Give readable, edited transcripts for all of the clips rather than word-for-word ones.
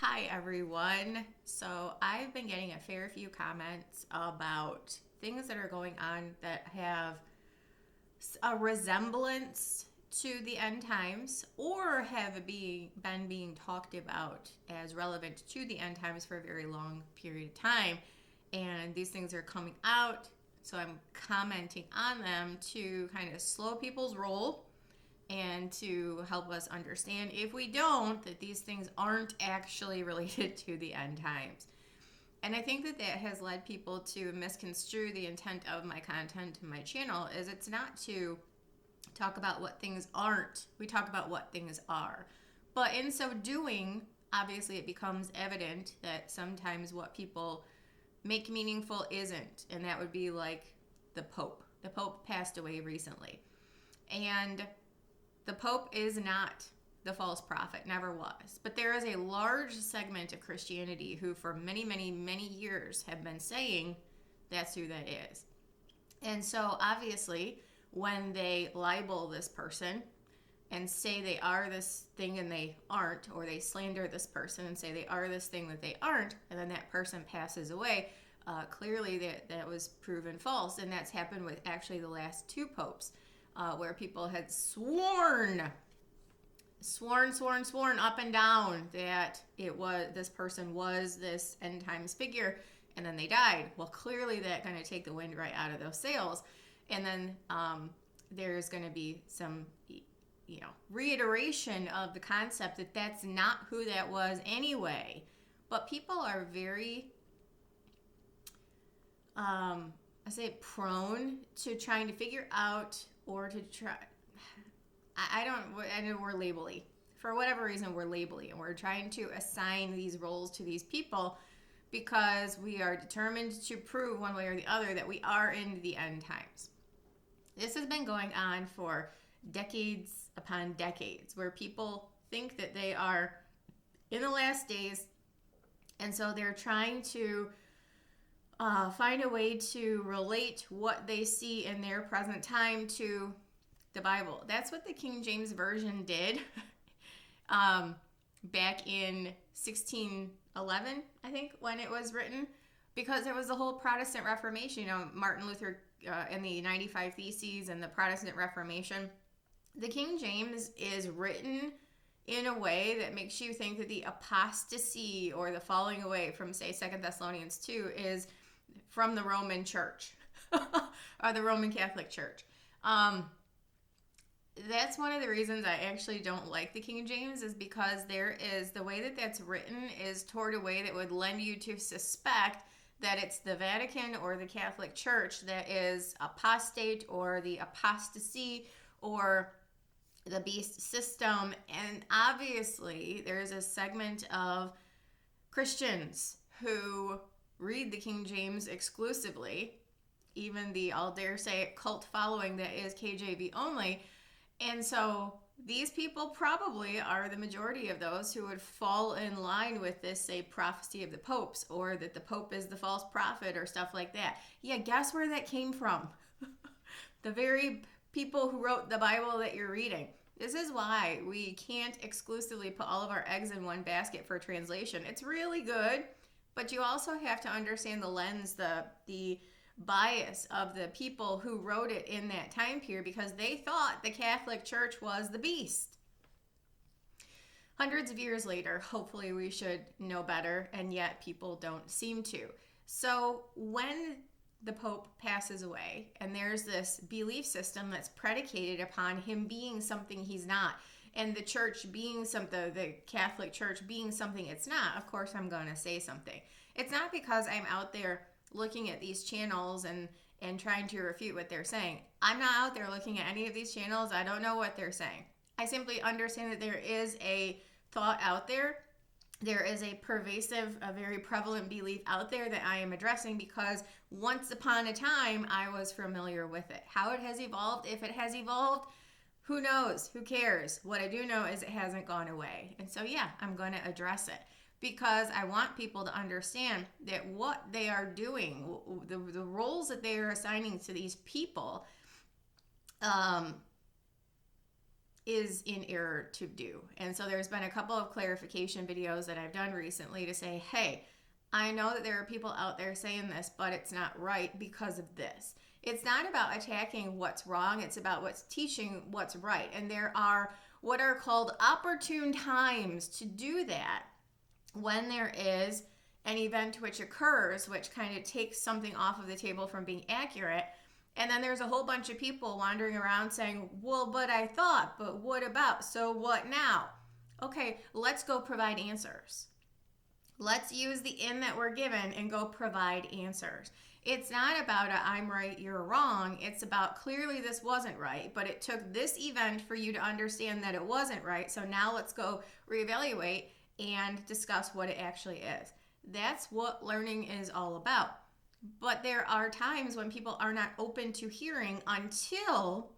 Hi, everyone. So, I've been getting a fair few comments about things that are going on that have a resemblance to the end times or have been being talked about as relevant to the end times for a very long period of time. And these things are coming out, so I'm commenting on them to kind of slow people's roll and to help us understand, if we don't, that these things aren't actually related to the end times. And I think that that has led people to misconstrue the intent of my content and my channel, is it's not to talk about what things aren't, we talk about what things are. But in so doing, obviously it becomes evident that sometimes what people make meaningful isn't, and that would be like the Pope. The Pope passed away recently. And the Pope is not the false prophet, never was. But there is a large segment of Christianity who, for many, many, many years, have been saying that's who that is. And so, obviously, when they libel this person and say they are this thing and they aren't, or they slander this person and say they are this thing that they aren't, and then that person passes away, clearly that was proven false. And that's happened with actually the last two popes. Where people had sworn up and down that this person was this end times figure, and then they died. Well, clearly that going to take the wind right out of those sails, and then there's going to be some, reiteration of the concept that that's not who that was anyway. But people are very prone to trying to figure out, or to try, I know we're labely. For whatever reason, we're labely, and we're trying to assign these roles to these people because we are determined to prove one way or the other that we are in the end times. This has been going on for decades upon decades, where people think that they are in the last days, and so they're trying to find a way to relate what they see in their present time to the Bible. That's what the King James Version did back in 1611, I think, when it was written, because there was the whole Protestant Reformation, Martin Luther and the 95 Theses and the Protestant Reformation. The King James is written in a way that makes you think that the apostasy or the falling away from, say, 2 Thessalonians 2 is from the Roman Church or the Roman Catholic Church. That's one of the reasons I actually don't like the King James, is because the way that that's written is toward a way that would lend you to suspect that it's the Vatican or the Catholic Church that is apostate, or the apostasy, or the beast system. And obviously there's a segment of Christians who read the King James exclusively, even the, I'll dare say it, cult following that is KJV only. And so these people probably are the majority of those who would fall in line with this, say, prophecy of the popes, or that the Pope is the false prophet, or stuff like that. Yeah, guess where that came from? The very people who wrote the Bible that you're reading. This is why we can't exclusively put all of our eggs in one basket for translation. It's really good, but you also have to understand the lens, the bias of the people who wrote it in that time period, because they thought the Catholic Church was the beast. Hundreds of years later, hopefully we should know better, and yet people don't seem to. So when the Pope passes away, and there's this belief system that's predicated upon him being something he's not, and the church being something, the Catholic Church being something it's not, of course I'm going to say something. It's not because I'm out there looking at these channels and trying to refute what they're saying. I'm not out there looking at any of these channels. I don't know what they're saying. I simply understand that there is a thought out there. There is a pervasive, a very prevalent belief out there that I am addressing, because once upon a time I was familiar with it. How it has evolved, if it has evolved, who knows? Who cares? What I do know is it hasn't gone away. And so, yeah, I'm going to address it, because I want people to understand that what they are doing, the roles that they are assigning to these people, is in error to do. And so there's been a couple of clarification videos that I've done recently to say, hey, I know that there are people out there saying this, but it's not right because of this. It's not about attacking what's wrong. It's about what's teaching what's right. And there are what are called opportune times to do that when there is an event which occurs, which kind of takes something off of the table from being accurate. And then there's a whole bunch of people wandering around saying, well, but I thought, but what about? So what now? Okay, let's go provide answers. Let's use the in that we're given and go provide answers. It's not about a I'm right, you're wrong. It's about clearly this wasn't right, but it took this event for you to understand that it wasn't right. So now let's go reevaluate and discuss what it actually is. That's what learning is all about. But there are times when people are not open to hearing until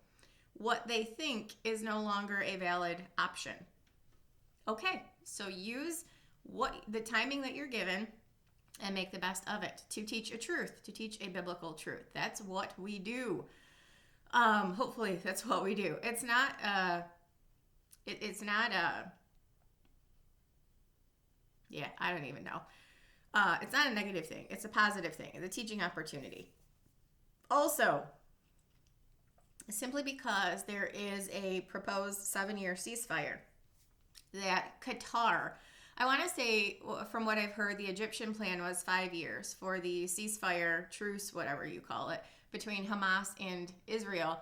what they think is no longer a valid option. Okay, so use the timing that you're given and make the best of it to teach a truth, to teach a biblical truth. That's what we do. Hopefully that's what we do. It's not yeah, I don't even know. It's not a negative thing. It's a positive thing. It's a teaching opportunity. Also, simply because there is a proposed 7-year ceasefire that Qatar, I want to say, from what I've heard, the Egyptian plan was 5 years for the ceasefire, truce, whatever you call it, between Hamas and Israel.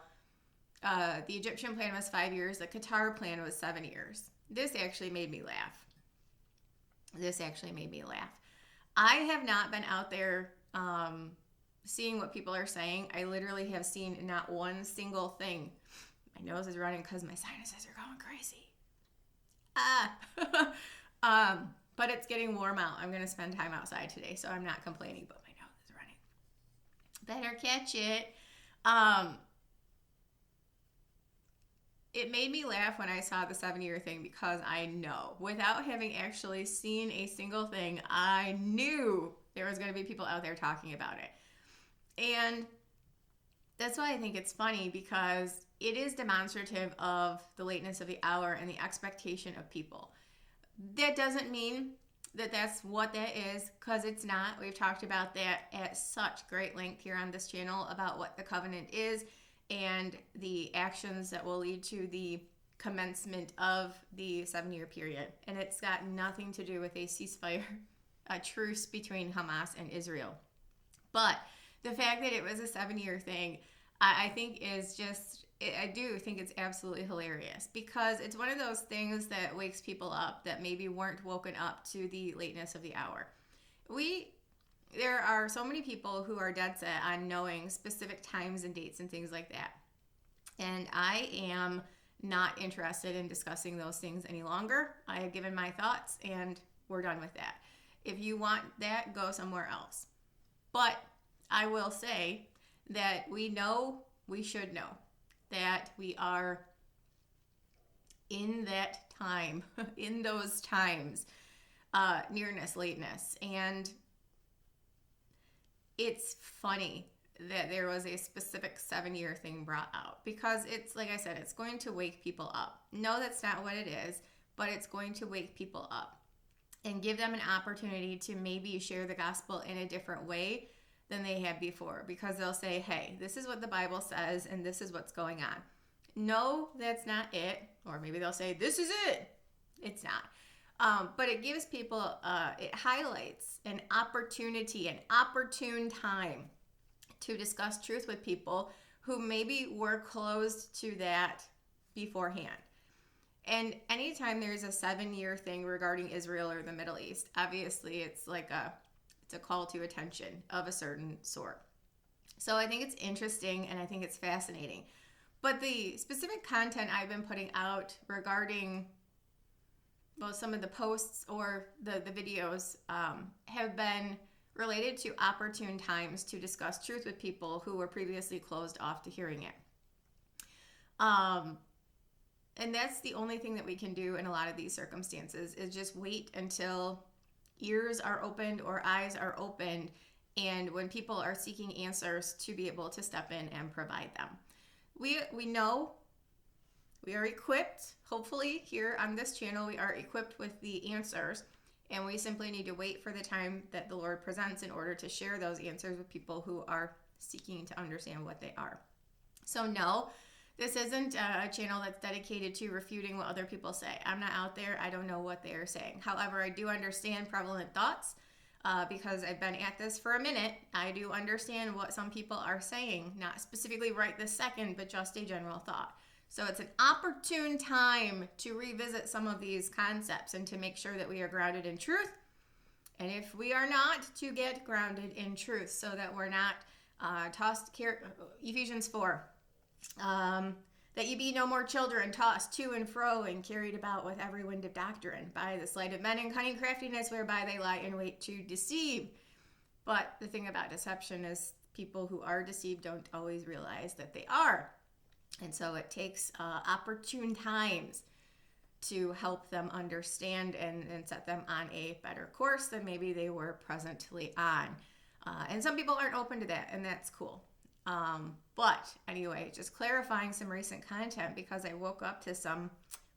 The Egyptian plan was 5 years. The Qatar plan was 7 years. This actually made me laugh. I have not been out there seeing what people are saying. I literally have seen not one single thing. My nose is running because my sinuses are going crazy. But it's getting warm out. I'm going to spend time outside today, so I'm not complaining, but my nose is running. Better catch it. It made me laugh when I saw the 7-year thing because I know, without having actually seen a single thing, I knew there was going to be people out there talking about it. And that's why I think it's funny, because it is demonstrative of the lateness of the hour and the expectation of people. That doesn't mean that that's what that is, because it's not. We've talked about that at such great length here on this channel about what the covenant is and the actions that will lead to the commencement of the 7-year period. And it's got nothing to do with a ceasefire, a truce between Hamas and Israel. But the fact that it was a 7-year thing, I think is just, I do think it's absolutely hilarious, because it's one of those things that wakes people up that maybe weren't woken up to the lateness of the hour. There are so many people who are dead set on knowing specific times and dates and things like that. And I am not interested in discussing those things any longer. I have given my thoughts and we're done with that. If you want that, go somewhere else. But I will say that we should know that we are in that time, in those times, nearness, lateness. And it's funny that there was a specific 7-year thing brought out, because it's, like I said, it's going to wake people up. No, that's not what it is, but it's going to wake people up and give them an opportunity to maybe share the gospel in a different way than they had before, because they'll say, hey, this is what the Bible says and this is what's going on. No, that's not it. Or maybe they'll say, this is it. It's not. But it gives people, it highlights an opportunity, an opportune time to discuss truth with people who maybe were closed to that beforehand. And anytime there's a 7-year thing regarding Israel or the Middle East, obviously it's a call to attention of a certain sort. So I think it's interesting and I think it's fascinating. But the specific content I've been putting out regarding some of the posts or the videos have been related to opportune times to discuss truth with people who were previously closed off to hearing it. And that's the only thing that we can do in a lot of these circumstances, is just wait until ears are opened or eyes are opened, and when people are seeking answers, to be able to step in and provide them. We know We are equipped, hopefully here on this channel, we are equipped with the answers, and we simply need to wait for the time that the Lord presents in order to share those answers with people who are seeking to understand what they are. So no, this isn't a channel that's dedicated to refuting what other people say. I'm not out there. I don't know what they are saying. However, I do understand prevalent thoughts because I've been at this for a minute. I do understand what some people are saying, not specifically right this second, but just a general thought. So it's an opportune time to revisit some of these concepts and to make sure that we are grounded in truth. And if we are not, to get grounded in truth so that we're not Ephesians 4, that ye be no more children, tossed to and fro and carried about with every wind of doctrine by the sleight of men and cunning craftiness whereby they lie in wait to deceive. But the thing about deception is people who are deceived don't always realize that they are. And so it takes opportune times to help them understand and set them on a better course than maybe they were presently on. And some people aren't open to that, and that's cool. But anyway, just clarifying some recent content because I woke up to some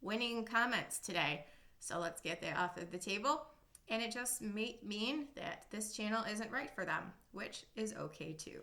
winning comments today. So let's get that off of the table. And it just may mean that this channel isn't right for them, which is okay too.